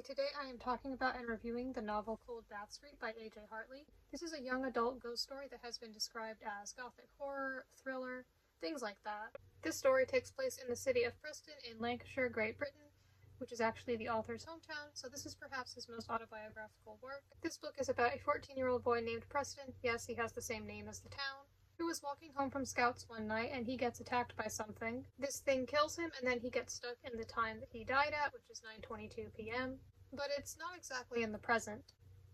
today I am talking about and reviewing the novel Cold Bath Street by A.J. Hartley. This is a young adult ghost story that has been described as gothic horror, thriller, things like that. This story takes place in the city of Preston in Lancashire, Great Britain, which is actually the author's hometown, so this is perhaps his most autobiographical work. This book is about a 14-year-old boy named Preston, yes, he has the same name as the town, who was walking home from scouts one night and he gets attacked by something. This thing kills him and then he gets stuck in the time that he died at, which is 9:22 p.m. But it's not exactly in the present.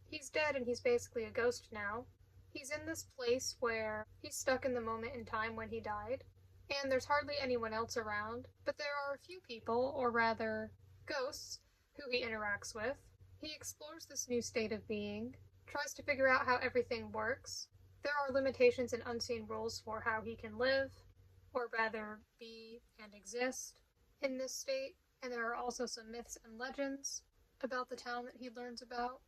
He's dead and he's basically a ghost now. He's in this place where he's stuck in the moment in time when he died, and there's hardly anyone else around, but there are a few people, or rather, ghosts, who he interacts with. He explores this new state of being, tries to figure out how everything works. There are limitations and unseen rules for how he can live, or rather, be and exist in this state, and there are also some myths and legends about the town that he learns about,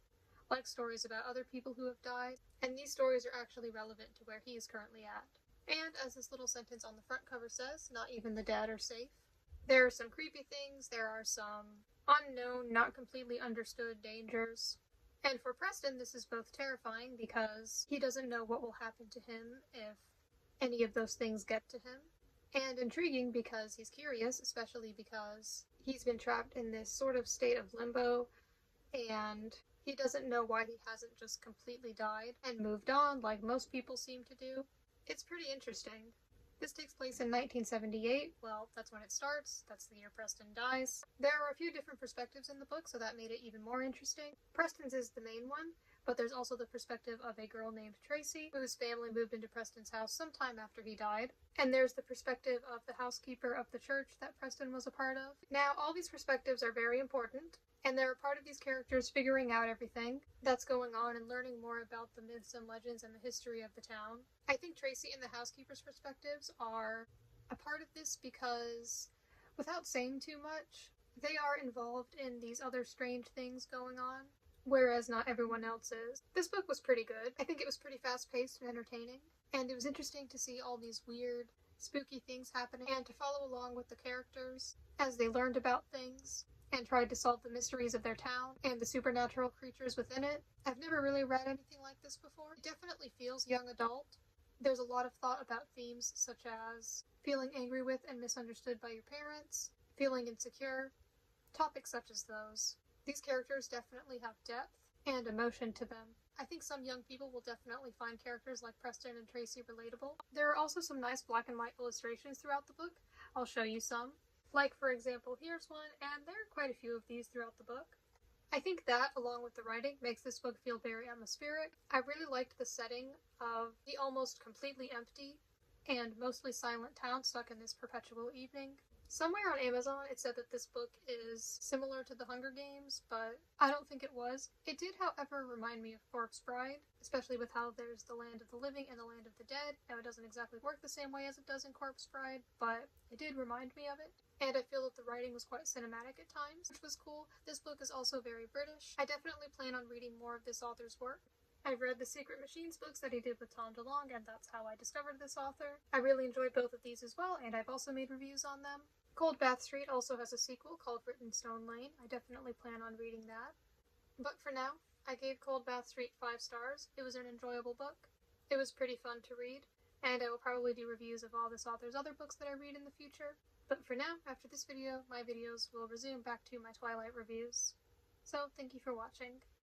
like stories about other people who have died, and these stories are actually relevant to where he is currently at. And as this little sentence on the front cover says, not even the dead are safe. There are some creepy things, there are some unknown, not completely understood dangers. And for Preston, this is both terrifying because he doesn't know what will happen to him if any of those things get to him, and intriguing because he's curious, especially because he's been trapped in this sort of state of limbo, and he doesn't know why he hasn't just completely died and moved on like most people seem to do. It's pretty interesting. This takes place in 1978. Well, that's when it starts. That's the year Preston dies. There are a few different perspectives in the book, so that made it even more interesting. Preston's is the main one, but there's also the perspective of a girl named Tracy, whose family moved into Preston's house sometime after he died. And there's the perspective of the housekeeper of the church that Preston was a part of. Now, all these perspectives are very important, and they're a part of these characters figuring out everything that's going on and learning more about the myths and legends and the history of the town. I think Tracy and the housekeeper's perspectives are a part of this because, without saying too much, they are involved in these other strange things going on, whereas not everyone else is. This book was pretty good. I think it was pretty fast-paced and entertaining, and it was interesting to see all these weird, spooky things happening and to follow along with the characters as they learned about things and tried to solve the mysteries of their town and the supernatural creatures within it. I've never really read anything like this before. It definitely feels young adult. There's a lot of thought about themes such as feeling angry with and misunderstood by your parents, feeling insecure, topics such as those. These characters definitely have depth and emotion to them. I think some young people will definitely find characters like Preston and Tracy relatable. There are also some nice black and white illustrations throughout the book. I'll show you some. Like, for example, here's one, and there are quite a few of these throughout the book. I think that, along with the writing, makes this book feel very atmospheric. I really liked the setting of the almost completely empty and mostly silent town stuck in this perpetual evening. Somewhere on Amazon it said that this book is similar to The Hunger Games, but I don't think it was. It did, however, remind me of Corpse Bride, especially with how there's the land of the living and the land of the dead. Now, it doesn't exactly work the same way as it does in Corpse Bride, but it did remind me of it. And I feel that the writing was quite cinematic at times, which was cool. This book is also very British. I definitely plan on reading more of this author's work. I've read the Secret Machines books that he did with Tom DeLonge, and that's how I discovered this author. I really enjoyed both of these as well, and I've also made reviews on them. Cold Bath Street also has a sequel called Written Stone Lane. I definitely plan on reading that. But for now, I gave Cold Bath Street 5 stars. It was an enjoyable book. It was pretty fun to read, and I will probably do reviews of all this author's other books that I read in the future. But for now, after this video, my videos will resume back to my Twilight reviews. So, thank you for watching.